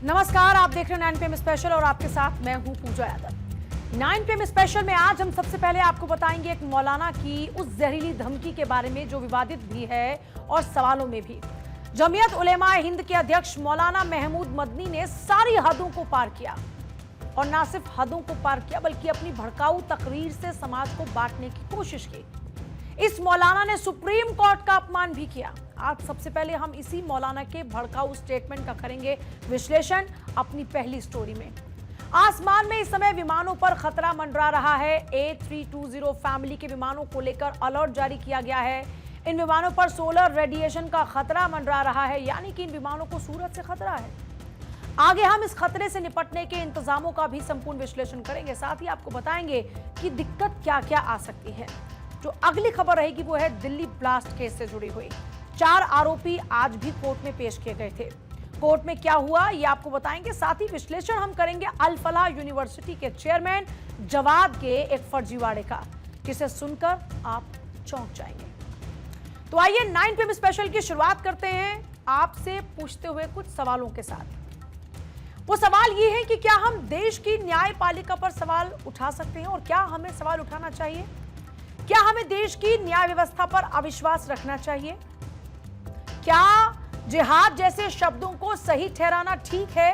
नमस्कार, आप देख रहे हैं 9 PM स्पेशल और आपके साथ मैं हूं पूजा यादव। 9 PM स्पेशल में आज हम सबसे पहले आपको बताएंगे एक मौलाना की उस जहरीली धमकी के बारे में जो विवादित भी है और सवालों में भी। जमीयत उलेमा हिंद के अध्यक्ष मौलाना महमूद मदनी ने सारी हदों को पार किया और ना सिर्फ हदों को पार किया बल्कि अपनी भड़काऊ तकरीर से समाज को बांटने की कोशिश की। इस मौलाना ने सुप्रीम कोर्ट का अपमान भी किया। आज सबसे पहले हम इसी मौलाना के भड़काऊ स्टेटमेंट का करेंगे विश्लेषण अपनी पहली स्टोरी में। आसमान में इस समय विमानों पर खतरा मंडरा रहा है। A320 फैमिली के विमानों को लेकर अलर्ट जारी किया गया है। इन विमानों पर सोलर रेडिएशन का खतरा मंडरा रहा है, यानी कि इन विमानों को सूरज से खतरा है। आगे हम इस खतरे से निपटने के इंतजामों का भी संपूर्ण विश्लेषण करेंगे। साथ ही आपको बताएंगे कि दिक्कत क्या क्या आ सकती है। जो अगली खबर रहेगी वो है दिल्ली ब्लास्ट केस से जुड़ी हुई। 4 आरोपी आज भी कोर्ट में पेश किए गए थे। कोर्ट में क्या हुआ ये आपको बताएंगे। साथ ही विश्लेषण हम करेंगे अल फलाह यूनिवर्सिटी के चेयरमैन जवाद के एक फर्जीवाड़े का, जिसे सुनकर आप चौंक जाएंगे। तो आइए 9 PM स्पेशल की शुरुआत करते हैं आपसे पूछते हुए कुछ सवालों के साथ। वो सवाल ये है कि क्या हम देश की न्यायपालिका पर सवाल उठा सकते हैं और क्या हमें सवाल उठाना चाहिए? क्या हमें देश की न्याय व्यवस्था पर अविश्वास रखना चाहिए? क्या जिहाद जैसे शब्दों को सही ठहराना ठीक है?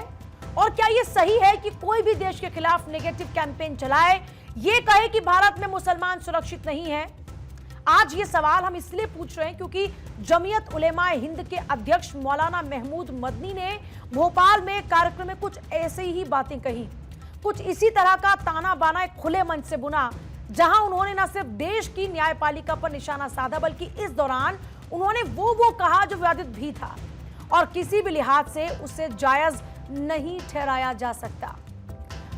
और क्या यह सही है कि कोई भी देश के खिलाफ नेगेटिव कैंपेन चलाए, ये कहे कि भारत में मुसलमान सुरक्षित नहीं है? आज ये सवाल हम इसलिए पूछ रहे हैं क्योंकि जमीयत उलेमा हिंद के अध्यक्ष मौलाना महमूद मदनी ने भोपाल में कार्यक्रम में कुछ ऐसे ही बातें कही। कुछ इसी तरह का ताना बाना एक खुले मंच से बुना, जहां उन्होंने न सिर्फ देश की न्यायपालिका पर निशाना साधा बल्कि इस दौरान उन्होंने वो कहा जो विवादित भी था और किसी भी लिहाज से उसे जायज नहीं ठहराया जा सकता।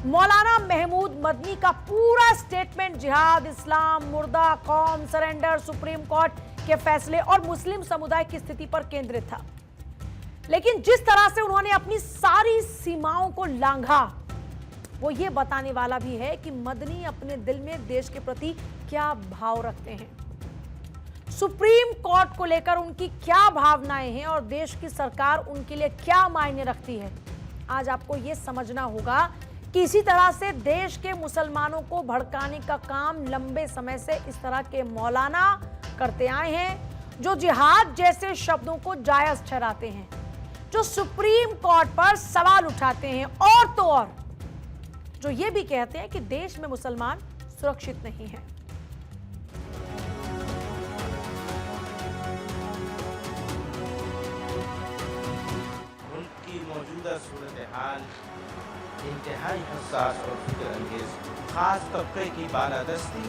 मौलाना महमूद मदनी का पूरा स्टेटमेंट जिहाद, इस्लाम, मुर्दा कौम, सरेंडर, सुप्रीम कोर्ट के फैसले और मुस्लिम समुदाय की स्थिति पर केंद्रित था। लेकिन जिस तरह से उन्होंने अपनी सारी सीमाओं को लांघा, वो ये बताने वाला भी है कि मदनी अपने दिल में देश के प्रति क्या भाव रखते हैं, सुप्रीम कोर्ट को लेकर उनकी क्या भावनाएं हैं और देश की सरकार उनके लिए क्या मायने रखती है। आज आपको ये समझना होगा कि इसी तरह से देश के मुसलमानों को भड़काने का काम लंबे समय से इस तरह के मौलाना करते आए हैं, जो जिहाद जैसे शब्दों को जायज ठहराते हैं, जो सुप्रीम कोर्ट पर सवाल उठाते हैं और तो और जो ये भी कहते हैं कि देश में मुसलमान सुरक्षित नहीं है। उनकी मौजूदा सूरत हाल इंतहाई हसास और फिक्र अंगेज, खास तबके की बालादस्ती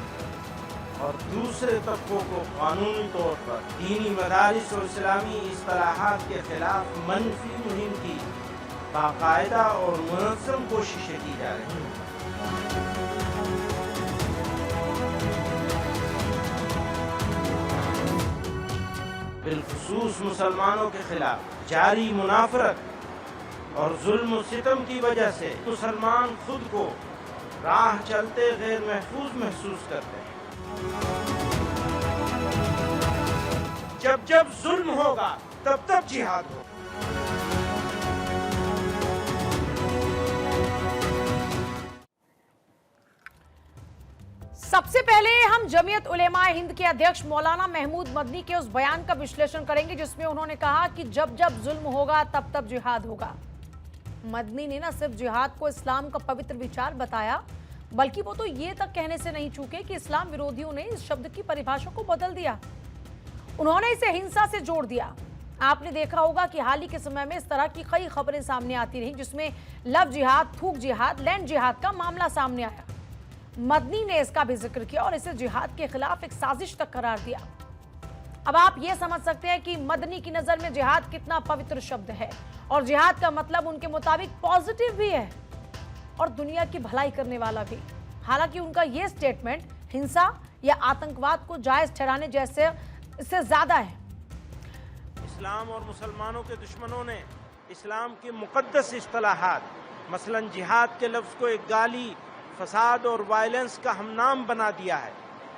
और दूसरे तबकों को कानूनी तौर पर दीनी मदारिस और इस्लामी इस्तिलाहात के खिलाफ मनफी मुहिम की बाकायदा और मुनज़्ज़म कोशिशें की जा रही हैं। बिलखुसूस मुसलमानों के खिलाफ जारी मुनाफरत और जुल्म और सितम की वजह से मुसलमान खुद को राह चलते गैर महफूज महसूस करते हैं। जब जब जुल्म होगा तब तब जिहाद होगा। सबसे पहले हम जमीयत उलेमा हिंद के अध्यक्ष मौलाना महमूद मदनी के उस बयान का विश्लेषण करेंगे जिसमें उन्होंने कहा कि जब जब जुल्म होगा तब तब जिहाद होगा। मदनी ने न सिर्फ जिहाद को इस्लाम का पवित्र विचार बताया, बल्कि वो तो ये तक कहने से नहीं चूके कि इस्लाम विरोधियों ने इस शब्द की परिभाषा को बदल दिया। उन्होंने इसे हिंसा से जोड़ दिया। आपने देखा होगा कि हाल ही के समय में इस तरह की कई खबरें सामने आती रही जिसमें लव जिहाद, थूक जिहाद, लैंड जिहाद का मामला सामने आया। मदनी ने इसका भी जिक्र किया और इसे जिहाद के खिलाफ एक साजिश तक करार दिया। अब आप ये समझ सकते हैं कि मदनी की नजर में जिहाद कितना पवित्र शब्द है और जिहाद का मतलब उनके मुताबिक पॉजिटिव भी है और दुनिया की भलाई करने वाला भी। हालांकि उनका यह स्टेटमेंट हिंसा या आतंकवाद को जायज ठहराने जैसे इससे ज्यादा है। इस्लाम और मुसलमानों के दुश्मनों ने इस्लाम की मुक़द्दस इस्तिलाहात मसलन जिहाद के लफ्ज़ को एक गाली, फसाद और वायलेंस का हमनाम बना दिया है।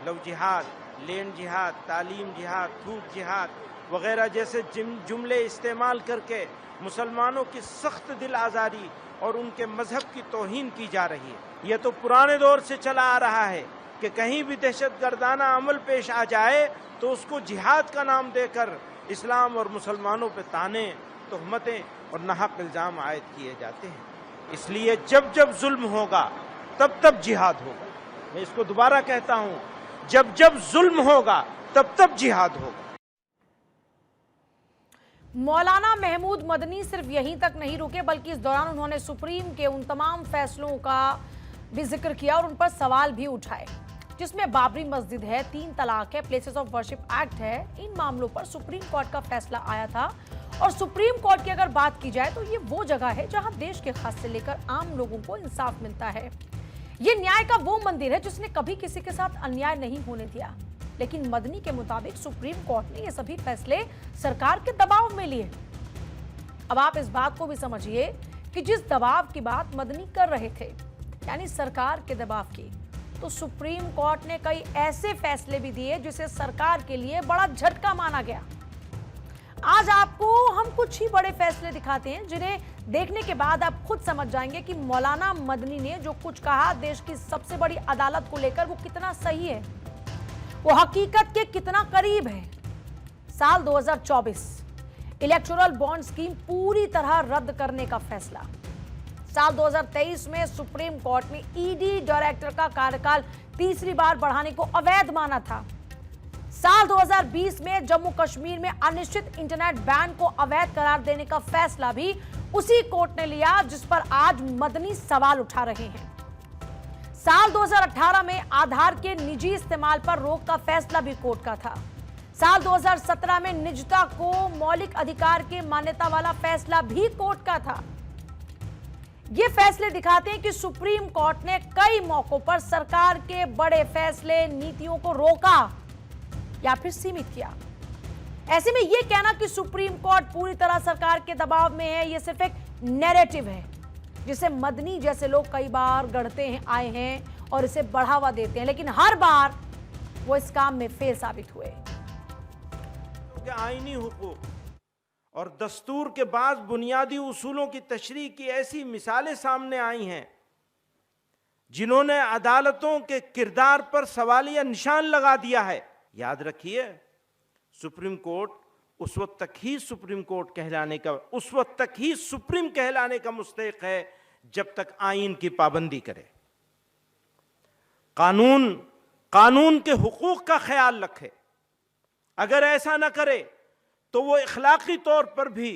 लव जिहाद, लैंड जिहाद, तालीम जिहाद, थूक जिहाद वगैरह जैसे जुमले इस्तेमाल करके मुसलमानों की सख्त दिल आज़ारी और उनके मजहब की तौहीन की जा रही है। यह तो पुराने दौर से चला आ रहा है कि कहीं भी दहशतगर्दाना अमल पेश आ जाए तो उसको जिहाद का नाम देकर इस्लाम और मुसलमानों पे ताने, तोहमतें और नाहक इल्ज़ाम आयद किए जाते हैं। इसलिए जब जब जुल्म होगा तब तब जिहाद होगा। मैं इसको दोबारा कहता हूं, जब जब जुल्म होगा तब तब जिहाद होगा। मौलाना महमूद मदनी सिर्फ यहीं तक नहीं रुके, बल्कि इस दौरान उन्होंने सुप्रीम के उन तमाम फैसलों का भी जिक्र किया और उन पर सवाल भी उठाए, जिसमें बाबरी मस्जिद है, 3 तलाक है, प्लेसेस ऑफ वर्शिप एक्ट है। इन मामलों पर सुप्रीम कोर्ट का फैसला आया था और सुप्रीम कोर्ट की अगर बात की जाए तो ये वो जगह है जहां देश के खास से लेकर आम लोगों को इंसाफ मिलता है। ये न्याय का वो मंदिर है जिसने कभी किसी के साथ अन्याय नहीं होने दिया। लेकिन मदनी के मुताबिक सुप्रीम कोर्ट ने ये सभी फैसले सरकार के दबाव में लिए। अब आप इस बात को भी समझिए कि जिस दबाव की बात मदनी कर रहे थे, यानी सरकार के दबाव की, तो सुप्रीम कोर्ट ने कई ऐसे फैसले भी दिए जिसे सरकार के लिए बड़ा झटका माना गया। आज आपको हम कुछ ही बड़े फैसले दिखाते हैं जिन्हें देखने के बाद आप खुद समझ जाएंगे कि मौलाना मदनी ने जो कुछ कहा देश की सबसे बड़ी अदालत को लेकर वो कितना सही है, वो हकीकत के कितना करीब है। साल 2024 इलेक्टोरल बॉन्ड स्कीम पूरी तरह रद्द करने का फैसला। साल 2023 में सुप्रीम कोर्ट ने ईडी डायरेक्टर का कार्यकाल तीसरी बार बढ़ाने को अवैध माना था। साल 2020 में जम्मू कश्मीर में अनिश्चित इंटरनेट बैन को अवैध करार देने का फैसला भी उसी कोर्ट ने लिया जिस पर आज मदनी सवाल उठा रहे हैं। साल 2018 में आधार के निजी इस्तेमाल पर रोक का फैसला भी कोर्ट का था। साल 2017 में निजता को मौलिक अधिकार के मान्यता वाला फैसला भी कोर्ट का था। ये फैसले दिखाते हैं कि सुप्रीम कोर्ट ने कई मौकों पर सरकार के बड़े फैसले, नीतियों को रोका या फिर सीमित किया। ऐसे में यह कहना कि सुप्रीम कोर्ट पूरी तरह सरकार के दबाव में है, यह सिर्फ एक नैरेटिव है जिसे मदनी जैसे लोग कई बार गढ़ते हैं आए हैं और इसे बढ़ावा देते हैं, लेकिन हर बार वो इस काम में फेल साबित हुए। आईनी हुकूक और दस्तूर के बाद बुनियादी उसूलों की तशरीह की ऐसी मिसालें सामने आई हैं जिन्होंने अदालतों के किरदार पर सवालिया निशान लगा दिया है। याद रखिए, सुप्रीम कोर्ट उस वक्त तक ही सुप्रीम कहलाने का मुस्तहिक है जब तक आईन की पाबंदी करे, कानून के हुकूक का ख्याल रखे। अगर ऐसा ना करे तो वो इखलाकी तौर पर भी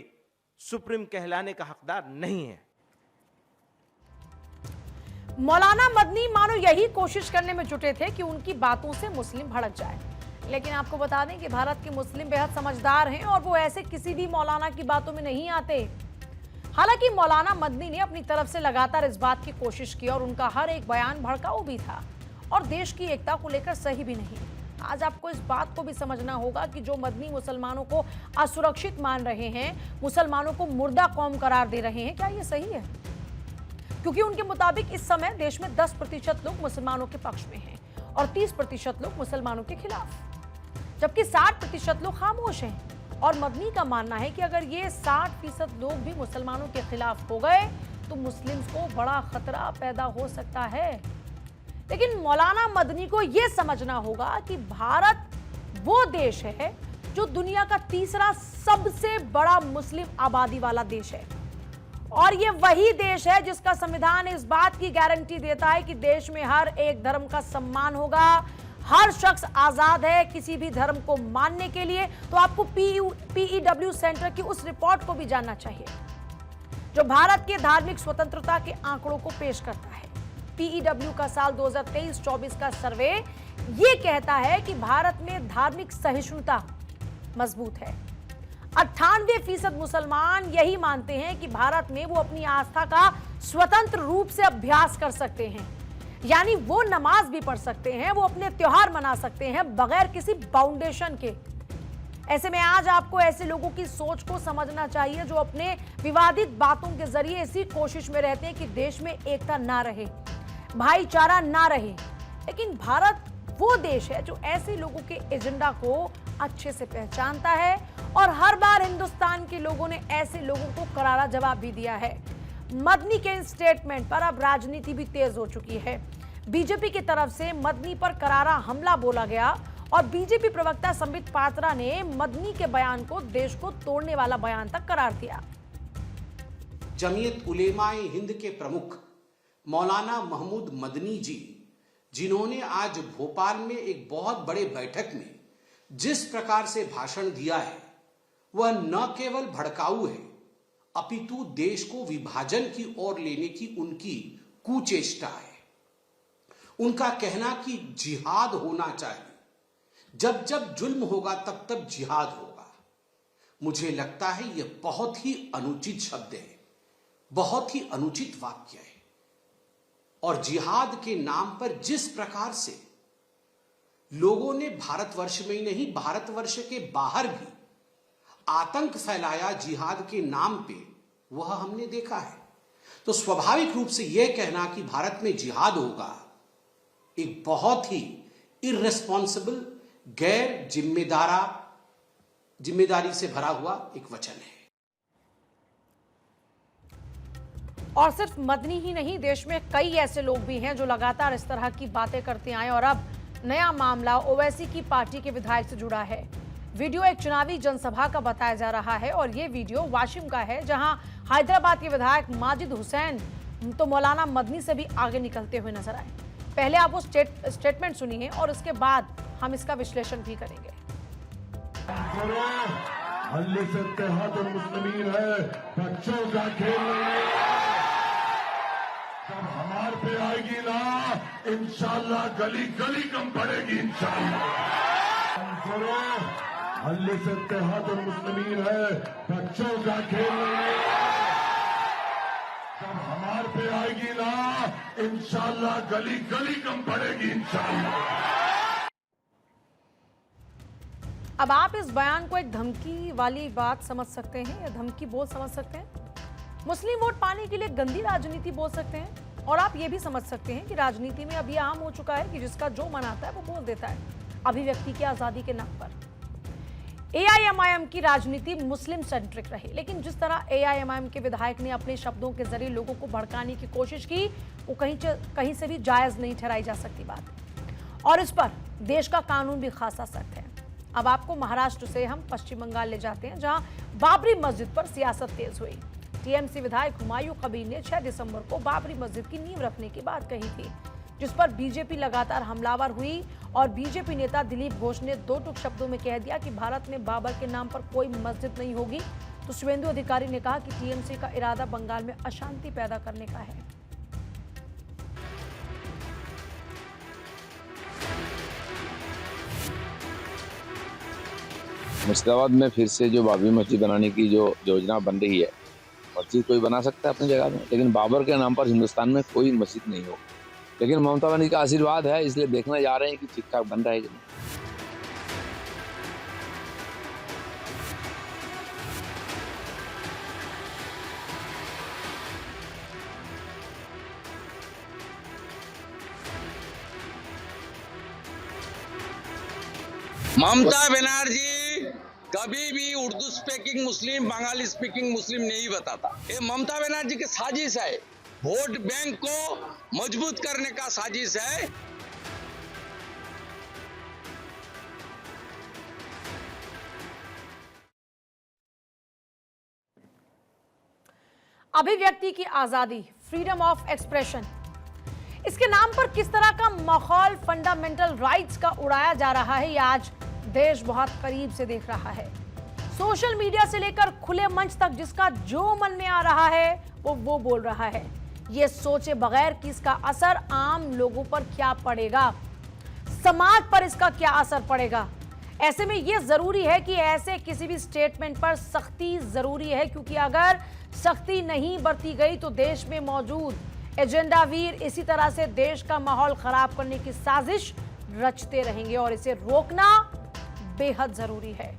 सुप्रीम कहलाने का हकदार नहीं है। मौलाना मदनी मानो यही कोशिश करने में जुटे थे कि उनकी बातों से मुस्लिम भड़क जाए, लेकिन आपको बता दें कि भारत के मुस्लिम बेहद समझदार हैं और वो ऐसे किसी भी मौलाना की बातों में नहीं आते। हालांकि मौलाना मदनी ने अपनी तरफ से लगातार इस बात की कोशिश की और उनका हर एक बयान भड़काऊ भी था और देश की एकता को लेकर सही भी नहीं। आज आपको इस बात को भी समझना होगा कि जो मदनी मुसलमानों को असुरक्षित मान रहे हैं, मुसलमानों को मुर्दा कौम करार दे रहे हैं, क्या ये सही है? क्योंकि उनके मुताबिक इस समय देश में 10% लोग मुसलमानों के पक्ष में हैं और 30% लोग मुसलमानों के खिलाफ, जबकि 60% लोग खामोश हैं। और मदनी का मानना है कि अगर ये 60% लोग भी मुसलमानों के खिलाफ हो गए तो मुस्लिम्स को बड़ा खतरा पैदा हो सकता है। लेकिन मौलाना मदनी को यह समझना होगा कि भारत वो देश है जो दुनिया का तीसरा सबसे बड़ा मुस्लिम आबादी वाला देश है और ये वही देश है जिसका संविधान इस बात की गारंटी देता है कि देश में हर एक धर्म का सम्मान होगा, हर शख्स आजाद है किसी भी धर्म को मानने के लिए। तो आपको PEW सेंटर की उस रिपोर्ट को भी जानना चाहिए जो भारत के धार्मिक स्वतंत्रता के आंकड़ों को पेश करता है। PEW का साल 2023-24 का सर्वे ये कहता है कि भारत में धार्मिक सहिष्णुता मजबूत है। 98% मुसलमान यही मानते हैं कि भारत में वो अपनी आस्था का स्वतंत्र रूप से अभ्यास कर सकते हैं, यानी वो नमाज भी पढ़ सकते हैं, वो अपने त्योहार मना सकते हैं बगैर किसी बाउंडेशन के। ऐसे में आज आपको ऐसे लोगों की सोच को समझना चाहिए जो अपने विवादित बातों के जरिए इसी कोशिश में रहते हैं कि देश में एकता ना रहे, भाईचारा ना रहे। लेकिन भारत वो देश है जो ऐसे लोगों के एजेंडा को अच्छे से पहचानता है और हर बार हिंदुस्तान के लोगों ने ऐसे लोगों को करारा जवाब भी दिया है। मदनी के इस स्टेटमेंट पर अब राजनीति भी तेज हो चुकी है। बीजेपी की तरफ से मदनी पर करारा हमला बोला गया और बीजेपी प्रवक्ता संबित पात्रा ने मदनी के बयान को देश को तोड़ने वाला बयान तक करार दिया। जमीयत उलेमाए हिंद के प्रमुख मौलाना महमूद मदनी जी, जिन्होंने आज भोपाल में एक बहुत बड़े बैठक में जिस प्रकार से भाषण दिया है, वह न केवल भड़काऊ है अपितु देश को विभाजन की ओर लेने की उनकी कुचेष्टा है। उनका कहना कि जिहाद होना चाहिए, जब जब जुल्म होगा तब तब जिहाद होगा, मुझे लगता है यह बहुत ही अनुचित शब्द है, बहुत ही अनुचित वाक्य है। और जिहाद के नाम पर जिस प्रकार से लोगों ने भारतवर्ष में ही नहीं, भारतवर्ष के बाहर भी आतंक फैलाया जिहाद के नाम पे, वह हमने देखा है। तो स्वाभाविक रूप से यह कहना कि भारत में जिहाद होगा एक बहुत ही इर्रेस्पॉन्सिबल, गैर जिम्मेदारी से भरा हुआ एक वचन है। और सिर्फ मदनी ही नहीं, देश में कई ऐसे लोग भी हैं जो लगातार इस तरह की बातें करते आए और अब नया मामला ओवैसी की पार्टी के विधायक से जुड़ा है। वीडियो एक चुनावी जनसभा का बताया जा रहा है और ये वीडियो वाशिम का है, जहां हैदराबाद के विधायक माजिद हुसैन तो मौलाना मदनी से भी आगे निकलते हुए नजर आए। पहले आप वो स्टेटमेंट सुनिए और उसके बाद हम इसका विश्लेषण भी करेंगे। अल्लाह से इत्तेहादुल मुस्लिमीन है, बच्चों का खेल नहीं है। जब हमारे पे आएगी ना, इंशाल्लाह गली गली कम पड़ेगी इंशाल्लाह। अल्लाह से इत्तेहादुल मुस्लिमीन है, बच्चों का खेल नहीं है। जब हमारे पे आएगी ना, इंशाल्लाह गली गली कम पड़ेगी इंशाल्लाह। अब आप इस बयान को एक धमकी वाली बात समझ सकते हैं या धमकी बोल समझ सकते हैं, मुस्लिम वोट पाने के लिए गंदी राजनीति बोल सकते हैं, और आप ये भी समझ सकते हैं कि राजनीति में अब ये आम हो चुका है कि जिसका जो मन आता है वो बोल देता है अभिव्यक्ति की आजादी के नाम पर। एआईएमआईएम की राजनीति मुस्लिम सेंट्रिक रही, लेकिन जिस तरह एआईएमआईएम के विधायक ने अपने शब्दों के जरिए लोगों को भड़काने की कोशिश की, वो कहीं से भी जायज नहीं ठहराई जा सकती बात। और इस पर देश का कानून भी खासा सख्त है। अब आपको महाराष्ट्र से हम पश्चिम बंगाल ले जाते हैं, जहां बाबरी मस्जिद पर सियासत तेज हुई। टीएमसी विधायक हुमायूं कबीर ने 6 दिसंबर को बाबरी मस्जिद की नींव रखने की बात कही थी, जिस पर बीजेपी लगातार हमलावर हुई और बीजेपी नेता दिलीप घोष ने 2 टूक शब्दों में कह दिया कि भारत में बाबर के नाम पर कोई मस्जिद नहीं होगी। तो शुभेंदु अधिकारी ने कहा कि टीएमसी का इरादा बंगाल में अशांति पैदा करने का है। मुर्शिदाबाद में फिर से जो बाबरी मस्जिद बनाने की जो योजना बन रही है, मस्जिद कोई बना सकता है अपनी जगह में, लेकिन बाबर के नाम पर हिंदुस्तान में कोई मस्जिद नहीं हो। लेकिन ममता बनर्जी का आशीर्वाद है, इसलिए देखने जा रहे हैं कि ठीक ठाक बन रहा है कि नहीं। ममता बनर्जी कभी भी उर्दू स्पीकिंग मुस्लिम, बंगाली स्पीकिंग मुस्लिम नहीं बताता। ये ममता बनर्जी की साजिश है, वोट बैंक को मजबूत करने का साजिश है। अभिव्यक्ति की आजादी, फ्रीडम ऑफ एक्सप्रेशन, इसके नाम पर किस तरह का माहौल फंडामेंटल राइट्स का उड़ाया जा रहा है, ये आज देश बहुत करीब से देख रहा है। सोशल मीडिया से लेकर खुले मंच तक जिसका जो मन में आ रहा है वो बोल रहा है, ये सोचे बगैर कि इसका असर आम लोगों पर क्या पड़ेगा, समाज पर इसका क्या असर पड़ेगा। ऐसे में यह जरूरी है कि ऐसे किसी भी स्टेटमेंट पर सख्ती जरूरी है, क्योंकि अगर सख्ती नहीं बरती गई तो देश में मौजूद एजेंडावीर इसी तरह से देश का माहौल खराब करने की साजिश रचते रहेंगे और इसे रोकना बेहद जरूरी है।